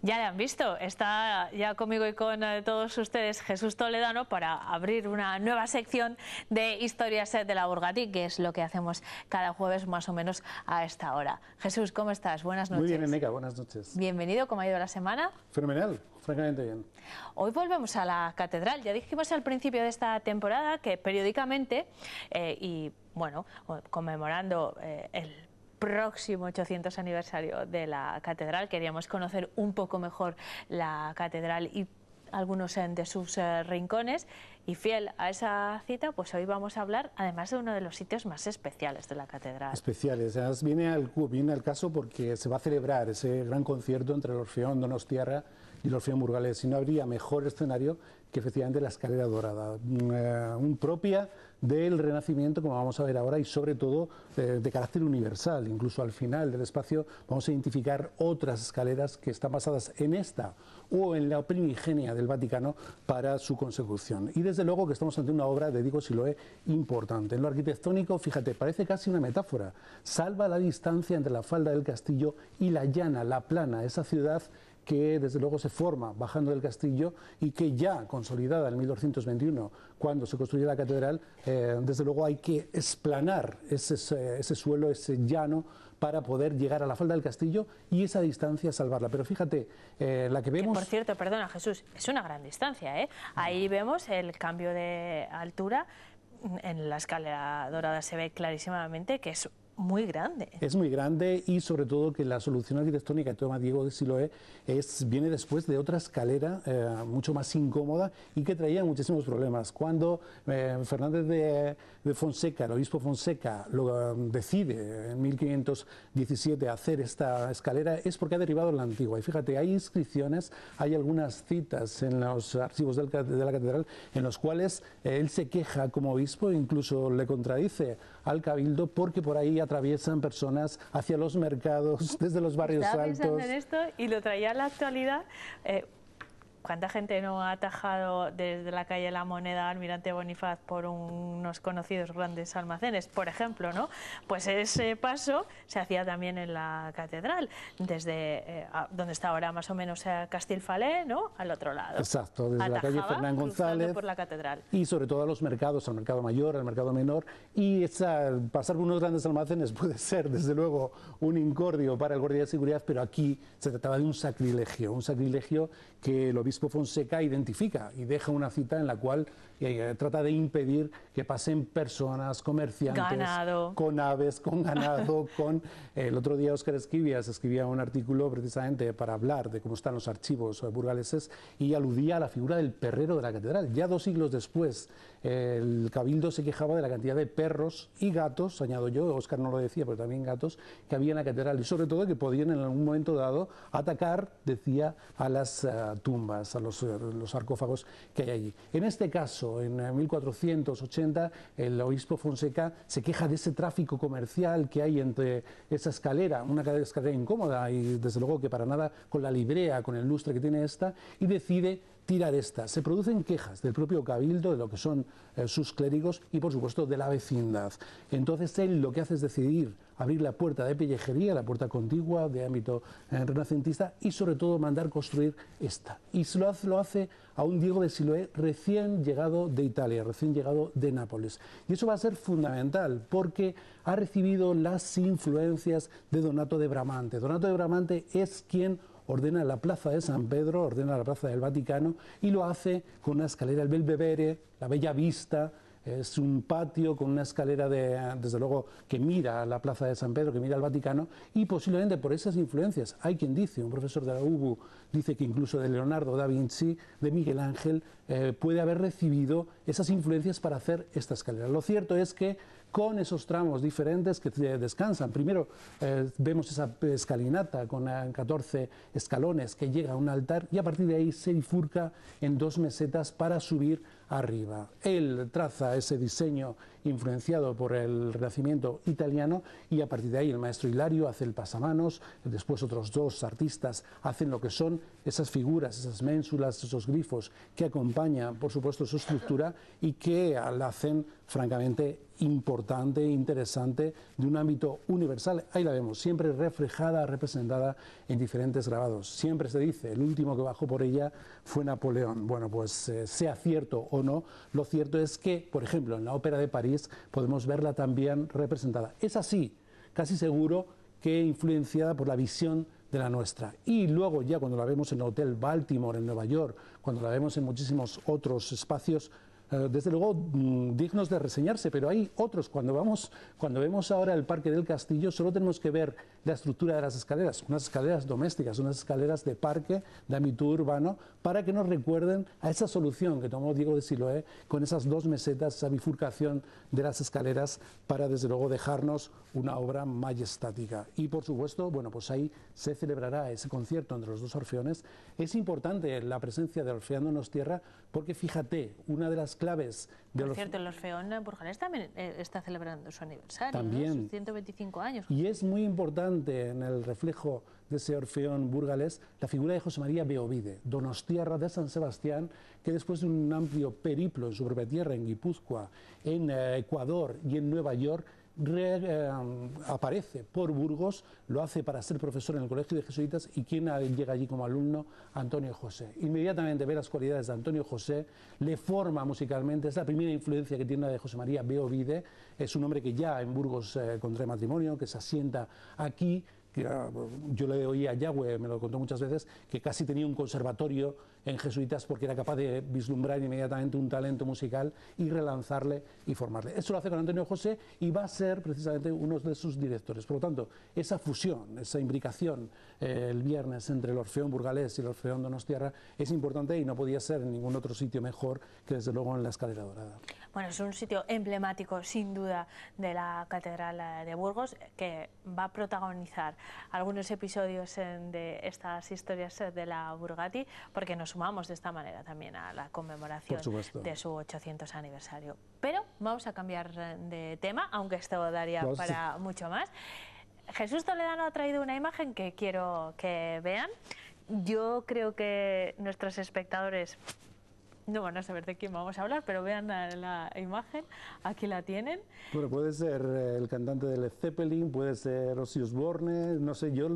Ya le han visto, está ya conmigo y con todos ustedes Jesús Toledano para abrir una nueva sección de historias de la Burgati, que es lo que hacemos cada jueves más o menos a esta hora. Jesús, ¿cómo estás? Buenas noches. Muy bien, Eneca, buenas noches. Bienvenido, ¿cómo ha ido la semana? Fenomenal, francamente bien. Hoy volvemos a la catedral. Ya dijimos al principio de esta temporada que periódicamente, y bueno, conmemorando el próximo 800 aniversario de la catedral, queríamos conocer un poco mejor la catedral y algunos de sus rincones, y fiel a esa cita, pues hoy vamos a hablar además de uno de los sitios más especiales de la catedral. Especiales, además viene al caso porque se va a celebrar ese gran concierto entre el Orfeón Donostiarra y el Orfeón Burgalés, y no habría mejor escenario que efectivamente la escalera dorada, propia del Renacimiento, como vamos a ver ahora, y sobre todo de carácter universal. Incluso al final del espacio vamos a identificar otras escaleras que están basadas en esta o en la primigenia del Vaticano para su consecución. Y desde luego que estamos ante una obra de Diego Siloé importante. En lo arquitectónico, fíjate, parece casi una metáfora. Salva la distancia entre la falda del castillo y la llana, la plana, esa ciudad que desde luego se forma bajando del castillo y que ya consolidada en 1221, cuando se construye la catedral, desde luego hay que esplanar ese suelo, ese llano, para poder llegar a la falda del castillo y esa distancia salvarla. Pero fíjate, la que vemos... Que, por cierto, perdona Jesús, es una gran distancia, ¿eh? Ahí vemos el cambio de altura, en la escalera dorada se ve clarísimamente que es muy grande. Es muy grande, y sobre todo que la solución arquitectónica que toma Diego de Siloé viene después de otra escalera mucho más incómoda y que traía muchísimos problemas. Cuando Fernández de Fonseca, el obispo Fonseca, decide en 1517 hacer esta escalera, es porque ha derribado la antigua. Y fíjate, hay inscripciones, hay algunas citas en los archivos de la catedral en los cuales él se queja como obispo, incluso le contradice al cabildo, porque por ahí atraviesan personas hacia los mercados, desde los barrios Estaba altos. pensando en esto y lo traía a la actualidad. ¿Cuánta gente no ha atajado desde la calle La Moneda, Almirante Bonifaz, por unos conocidos grandes almacenes, por ejemplo, ¿no? Pues ese paso se hacía también en la catedral, desde donde está ahora más o menos Castilfalé, ¿no? Al otro lado. Exacto, desde la calle Fernán González por la catedral. Y sobre todo a los mercados, al mercado mayor, al mercado menor, y pasar por unos grandes almacenes puede ser desde luego un incordio para el guardia de seguridad, pero aquí se trataba de un sacrilegio que el obispo Fonseca identifica y deja una cita en la cual trata de impedir que pasen personas, comerciantes, ganado, con aves, con ganado, el otro día Óscar Esquivias escribía un artículo precisamente para hablar de cómo están los archivos burgaleses y aludía a la figura del perrero de la catedral. Ya 2 siglos después, el cabildo se quejaba de la cantidad de perros y gatos, añado yo, Óscar no lo decía, pero también gatos, que había en la catedral, y sobre todo que podían en algún momento dado atacar, decía, a las tumbas, a los sarcófagos que hay allí. En este caso, en 1480, el obispo Fonseca se queja de ese tráfico comercial que hay entre esa escalera, una escalera incómoda y desde luego que para nada con la librea, con el lustre que tiene esta, y decide tirar esta. Se producen quejas del propio cabildo, de lo que son sus clérigos y por supuesto de la vecindad. Entonces él lo que hace es decidir abrir la puerta de pellejería, la puerta contigua de ámbito renacentista, y sobre todo mandar construir esta. Y lo hace a un Diego de Siloé recién llegado de Italia, recién llegado de Nápoles. Y eso va a ser fundamental porque ha recibido las influencias de Donato de Bramante. Donato de Bramante es quien ordena la plaza de San Pedro, ordena la plaza del Vaticano, y lo hace con una escalera, el Bel Vedere, la bella vista. Es un patio con una escalera desde luego que mira a la plaza de San Pedro, que mira al Vaticano, y posiblemente por esas influencias, hay quien dice, un profesor de la UBU dice que incluso de Leonardo da Vinci, de Miguel Ángel, puede haber recibido esas influencias para hacer esta escalera. Lo cierto es que con esos tramos diferentes que descansan, primero vemos esa escalinata con 14 escalones que llega a un altar, y a partir de ahí se bifurca en 2 mesetas para subir arriba. Él traza ese diseño influenciado por el Renacimiento italiano, y a partir de ahí el maestro Hilario hace el pasamanos, después otros 2 artistas hacen lo que son esas figuras, esas ménsulas, esos grifos que acompañan por supuesto su estructura y que la hacen francamente importante, interesante, de un ámbito universal. Ahí la vemos, siempre reflejada, representada en diferentes grabados. Siempre se dice, el último que bajó por ella fue Napoleón. Bueno, pues sea cierto o no, lo cierto es que, por ejemplo, en la Ópera de París podemos verla también representada. Es así, casi seguro que influenciada por la visión de la nuestra. Y luego ya cuando la vemos en el Hotel Baltimore en Nueva York, cuando la vemos en muchísimos otros espacios, desde luego dignos de reseñarse, pero hay otros. Cuando vemos ahora el Parque del Castillo, solo tenemos que ver la estructura de las escaleras, unas escaleras domésticas, unas escaleras de parque, de ámbito urbano, para que nos recuerden a esa solución que tomó Diego de Siloé con esas dos mesetas, esa bifurcación de las escaleras, para desde luego dejarnos una obra majestática. Y por supuesto, bueno, pues ahí se celebrará ese concierto entre los dos orfeones. Es importante la presencia de Orfeón Donostierra porque fíjate, una de las claves de Por cierto, el Orfeón Burgalés también está celebrando su aniversario, también, ¿no? Sus 125 años. Y es muy importante en el reflejo de ese Orfeón burgalés la figura de José María Beovide, Donostierra de San Sebastián, que después de un amplio periplo en su propia tierra, en Guipúzcoa, en Ecuador y en Nueva York, aparece por Burgos, lo hace para ser profesor en el Colegio de Jesuitas. ¿Y quién llega allí como alumno? Antonio José. Inmediatamente ve las cualidades de Antonio José, le forma musicalmente, es la primera influencia que tiene la de José María Beovide, es un hombre que ya en Burgos contrae matrimonio, que se asienta aquí. Yo le oí a Yagüe, me lo contó muchas veces, que casi tenía un conservatorio en jesuitas porque era capaz de vislumbrar inmediatamente un talento musical y relanzarle y formarle. Eso lo hace con Antonio José y va a ser precisamente uno de sus directores. Por lo tanto, esa fusión, esa imbricación el viernes entre el Orfeón Burgalés y el Orfeón Donostierra es importante y no podía ser en ningún otro sitio mejor que desde luego en la Escalera Dorada. Bueno, es un sitio emblemático, sin duda, de la Catedral de Burgos, que va a protagonizar algunos episodios de estas historias de la Burgati, porque nos sumamos de esta manera también a la conmemoración de su 800 aniversario. Pero vamos a cambiar de tema, aunque esto daría para mucho más. Jesús Toledano ha traído una imagen que quiero que vean. Yo creo que nuestros espectadores no van a saber de quién vamos a hablar, pero vean la imagen, aquí la tienen. Bueno, puede ser el cantante de Led Zeppelin, puede ser Ozzy Osbourne, no sé yo,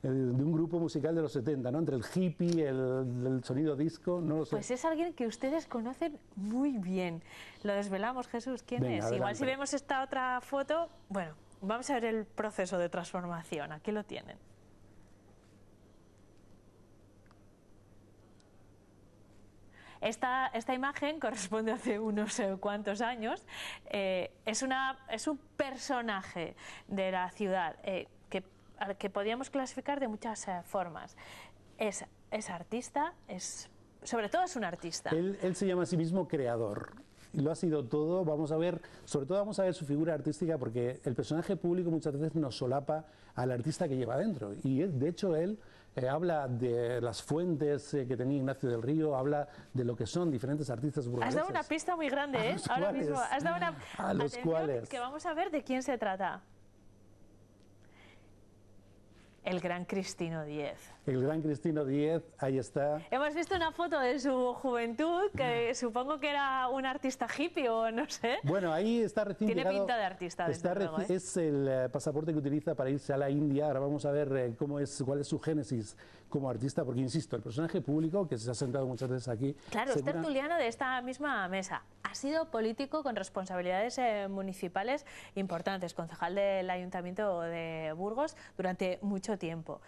de un grupo musical de los 70, ¿no? Entre el hippie, el sonido disco, no lo sé. Pues es alguien que ustedes conocen muy bien. Lo desvelamos, Jesús, ¿quién es? Adelante. Igual si vemos esta otra foto, bueno, vamos a ver el proceso de transformación, aquí lo tienen. Esta imagen corresponde a hace unos cuantos años. Es un personaje de la ciudad que podríamos clasificar de muchas formas. Es artista, sobre todo es un artista. Él se llama a sí mismo creador. Y lo ha sido todo. Vamos a ver, sobre todo vamos a ver su figura artística, porque el personaje público muchas veces nos solapa al artista que lleva dentro. Y de hecho él habla de las fuentes que tenía Ignacio del Río, habla de lo que son diferentes artistas burgaleses. Has dado una pista muy grande, ¿eh? Ahora mismo has dado una... A los cuales... Que vamos a ver de quién se trata. El gran Cristino Díez. El gran Cristino Díez, ahí está. Hemos visto una foto de su juventud, que supongo que era un artista hippie o no sé. Bueno, ahí está recién Tiene llegado. pinta de artista, desde luego, ¿eh? Es el pasaporte que utiliza para irse a la India. Ahora vamos a ver cuál es su génesis como artista, porque insisto, el personaje público, que se ha sentado muchas veces aquí... Claro, es tertuliano de esta misma mesa. Ha sido político con responsabilidades municipales importantes, concejal del Ayuntamiento de Burgos durante mucho tiempo.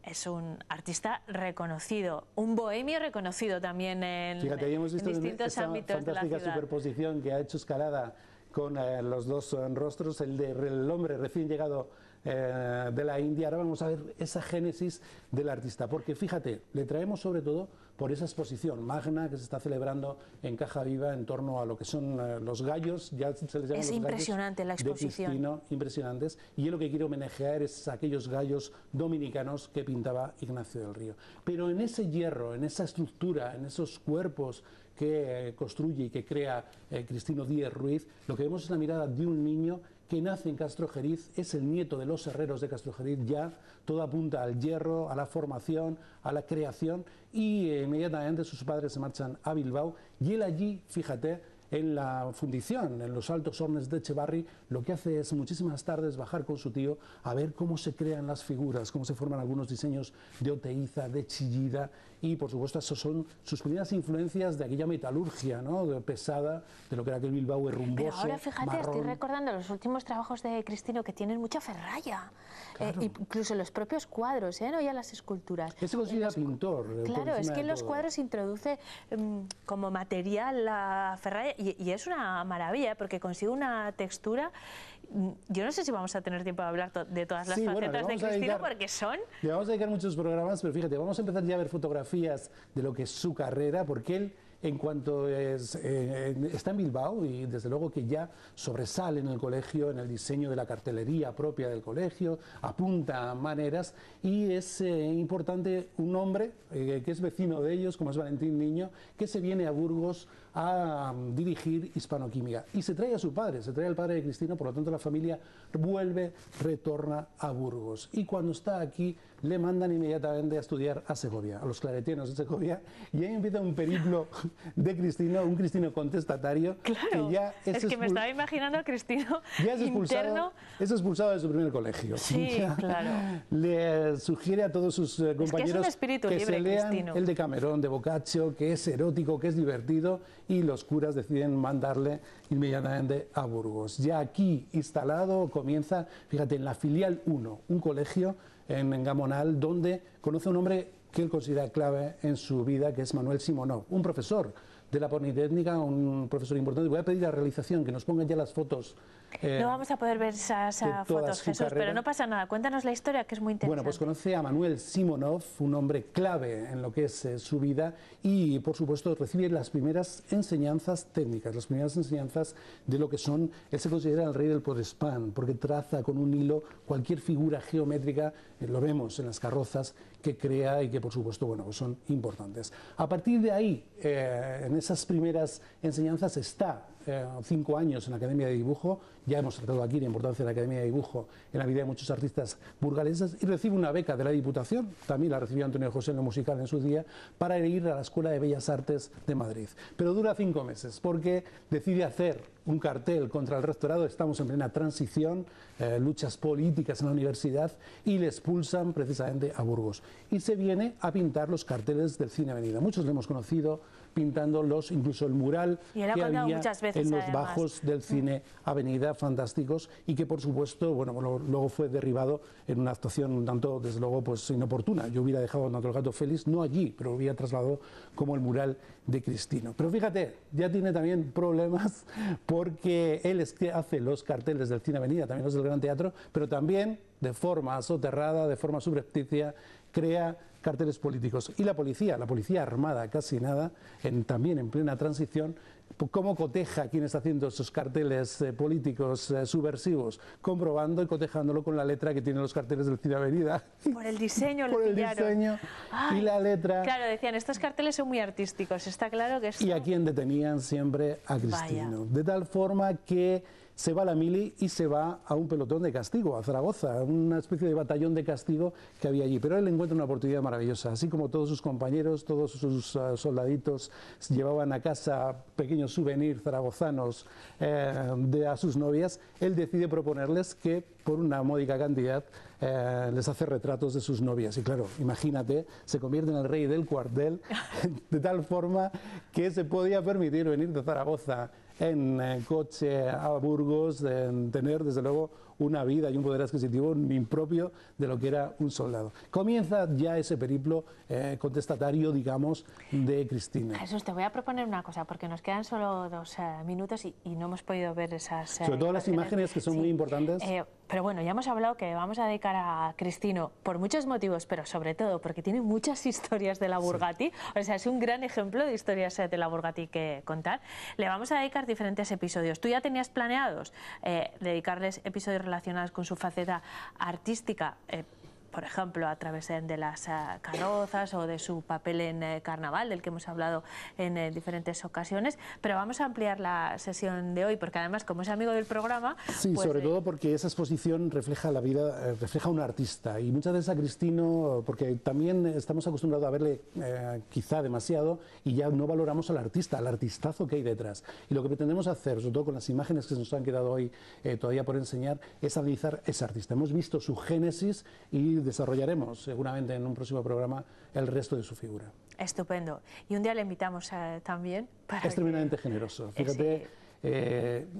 Es un artista reconocido, un bohemio reconocido también en, Fíjate, ahí hemos visto distintos ámbitos de la ciudad. Fantástica superposición que ha hecho Escalada con los dos rostros, el del hombre recién llegado de la India. Ahora vamos a ver esa génesis del artista, porque fíjate, le traemos sobre todo por esa exposición magna que se está celebrando en Caja Viva en torno a lo que son los gallos, ya se les llama. Es impresionante la exposición. De Cristino, impresionantes, y él lo que quiere homenajear es aquellos gallos dominicanos que pintaba Ignacio del Río. Pero en ese hierro, en esa estructura, en esos cuerpos que construye y que crea Cristino Díez Ruiz, lo que vemos es la mirada de un niño que nace en Castrojeriz, es el nieto de los herreros de Castrojeriz ya, todo apunta al hierro, a la formación, a la creación, y inmediatamente sus padres se marchan a Bilbao y él allí, fíjate, en la fundición, en los Altos Hornes de Echevarri, lo que hace es muchísimas tardes bajar con su tío a ver cómo se crean las figuras, cómo se forman algunos diseños de Oteiza, de Chillida, y por supuesto esas son sus primeras influencias de aquella metalurgia, ¿no?, pesada, de lo que era aquel Bilbao rumboso. Pero ahora fíjate, marrón. estoy recordando los últimos trabajos de Cristino que tienen mucha ferralla, Claro. incluso los propios cuadros, no ya las esculturas. Él se considera pintor. Claro, es que en los cuadros introduce como material la ferralla y es una maravilla porque consigue una textura. Yo no sé si vamos a tener tiempo de hablar de todas las facetas de Cristino porque son... Le vamos a dedicar muchos programas, pero fíjate, vamos a empezar ya a ver fotografías de lo que es su carrera, porque él, en cuanto está en Bilbao, y desde luego que ya sobresale en el colegio, en el diseño de la cartelería propia del colegio, apunta maneras, y es importante un hombre que es vecino de ellos, como es Valentín Niño, que se viene a Burgos a dirigir Hispanoquímica. Y se trae a su padre, se trae al padre de Cristino, por lo tanto la familia retorna a Burgos. Y cuando está aquí, le mandan inmediatamente a estudiar a Segovia, a los claretianos de Segovia, y ahí empieza un periplo de Cristino, un Cristino contestatario. Claro, que ya es que me estaba imaginando a Cristino ya es interno. Es expulsado de su primer colegio. Sí, claro. Le sugiere a todos sus compañeros que se lean Cristino. el Decamerón de Boccaccio, que es erótico, que es divertido, y los curas deciden mandarle inmediatamente a Burgos. Ya aquí instalado comienza, fíjate, en la filial 1, un colegio en Gamonal, donde conoce a un hombre que él considera clave en su vida, que es Manuel Simonov, un profesor de la Politécnica, un profesor importante. Voy a pedir a realización que nos pongan ya las fotos. No vamos a poder ver esas fotos, Jesús, pero no pasa nada. Cuéntanos la historia, que es muy interesante. Bueno, pues conoce a Manuel Simonov, un hombre clave en lo que es su vida, y por supuesto recibe las primeras enseñanzas técnicas, las primeras enseñanzas de lo que son, él se considera el rey del podespán, porque traza con un hilo cualquier figura geométrica, lo vemos en las carrozas, que crea y que por supuesto, bueno, pues son importantes. A partir de ahí, en esas primeras enseñanzas está 5 años en la Academia de Dibujo. Ya hemos tratado aquí la importancia de la Academia de Dibujo en la vida de muchos artistas burgaleses, y recibe una beca de la Diputación, también la recibió Antonio José en lo musical en su día, para ir a la Escuela de Bellas Artes de Madrid. Pero dura 5 meses porque decide hacer un cartel contra el rectorado. Estamos en plena transición, luchas políticas en la universidad, y le expulsan precisamente a Burgos. Y se viene a pintar los carteles del Cine Avenida. Muchos lo hemos conocido pintando incluso el mural que había muchas veces, en los además, bajos del Cine Avenida, fantásticos, y que por supuesto, bueno, luego fue derribado en una actuación un tanto, desde luego, pues inoportuna. Yo hubiera dejado tanto el Gato Félix, no allí, pero lo hubiera trasladado como el mural de Cristino. Pero fíjate, ya tiene también problemas, porque él es que hace los carteles del Cine Avenida, también los del Gran Teatro, pero también de forma soterrada, de forma subrepticia, crea carteles políticos. Y la policía armada, casi nada, también en plena transición, cómo coteja a quien está haciendo esos carteles políticos subversivos, comprobando y cotejándolo con la letra que tienen los carteles del Cine Avenida. Por el diseño, por el diseño y la letra. Claro, decían, estos carteles son muy artísticos, está claro que esto... Y a quien detenían siempre a Cristino. Vaya. De tal forma que se va a la mili y se va a un pelotón de castigo, a Zaragoza, una especie de batallón de castigo que había allí. Pero él encuentra una oportunidad maravillosa. Así como todos sus compañeros, todos sus soldaditos llevaban a casa pequeños souvenirs zaragozanos a sus novias, él decide proponerles que por una módica cantidad les hace retratos de sus novias. Y claro, imagínate, se convierte en el rey del cuartel, de tal forma que se podía permitir venir de Zaragoza en coche a Burgos, tener desde luego una vida y un poder adquisitivo impropio de lo que era un soldado. Comienza ya ese periplo contestatario, digamos, de Cristino. Jesús, te voy a proponer una cosa, porque nos quedan solo 2 minutos y no hemos podido ver esas sobre todo las imágenes, que son muy importantes. Pero bueno, ya hemos hablado que vamos a dedicar a Cristino por muchos motivos, pero sobre todo porque tiene muchas historias de la Burgati. O sea, es un gran ejemplo de historias de la Burgati que contar. Le vamos a dedicar diferentes episodios. ¿Tú ya tenías planeados dedicarles episodios relacionados con su faceta artística? por ejemplo, a través de las carrozas o de su papel en Carnaval, del que hemos hablado en diferentes ocasiones, pero vamos a ampliar la sesión de hoy, porque además, como es amigo del programa... Sí, pues, sobre todo porque esa exposición refleja la vida, refleja a un artista, y muchas veces a Cristino, porque también estamos acostumbrados a verle quizá demasiado, y ya no valoramos al artista, al artistazo que hay detrás. Y lo que pretendemos hacer, sobre todo con las imágenes que nos han quedado hoy todavía por enseñar, es analizar ese artista. Hemos visto su génesis y desarrollaremos seguramente en un próximo programa el resto de su figura. Estupendo. Y un día le invitamos también para Es tremendamente generoso. Fíjate,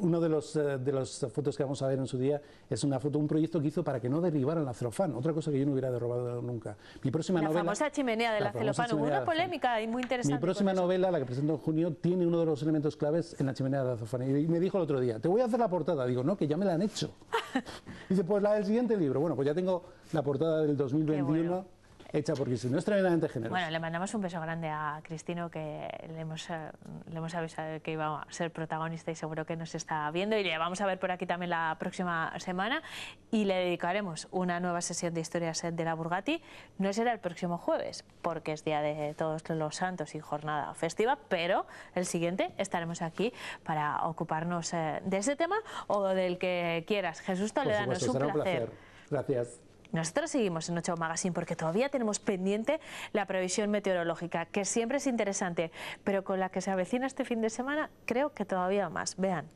uno de las fotos que vamos a ver en su día es un proyecto que hizo para que no derribaran la celofán, otra cosa que yo no hubiera derribado nunca. Mi próxima novela... La famosa chimenea de la celofán. Hubo una polémica y muy interesante. Mi próxima novela, la que presento en junio, tiene uno de los elementos claves en la chimenea de la celofán. Y me dijo el otro día, te voy a hacer la portada. Digo, no, que ya me la han hecho. Dice, pues la del siguiente libro. Bueno, pues ya tengo la portada del 2021 hecha por Cristino. Es tremendamente generoso. Bueno, le mandamos un beso grande a Cristino, que le hemos avisado que iba a ser protagonista y seguro que nos está viendo, y le vamos a ver por aquí también la próxima semana, y le dedicaremos una nueva sesión de historias de la Burgati. No será el próximo jueves, porque es Día de Todos los Santos y jornada festiva, pero el siguiente estaremos aquí para ocuparnos de ese tema o del que quieras. Jesús Toledano, es un placer. Gracias. Nosotros seguimos en 8 Magazine porque todavía tenemos pendiente la previsión meteorológica, que siempre es interesante, pero con la que se avecina este fin de semana creo que todavía más. Vean.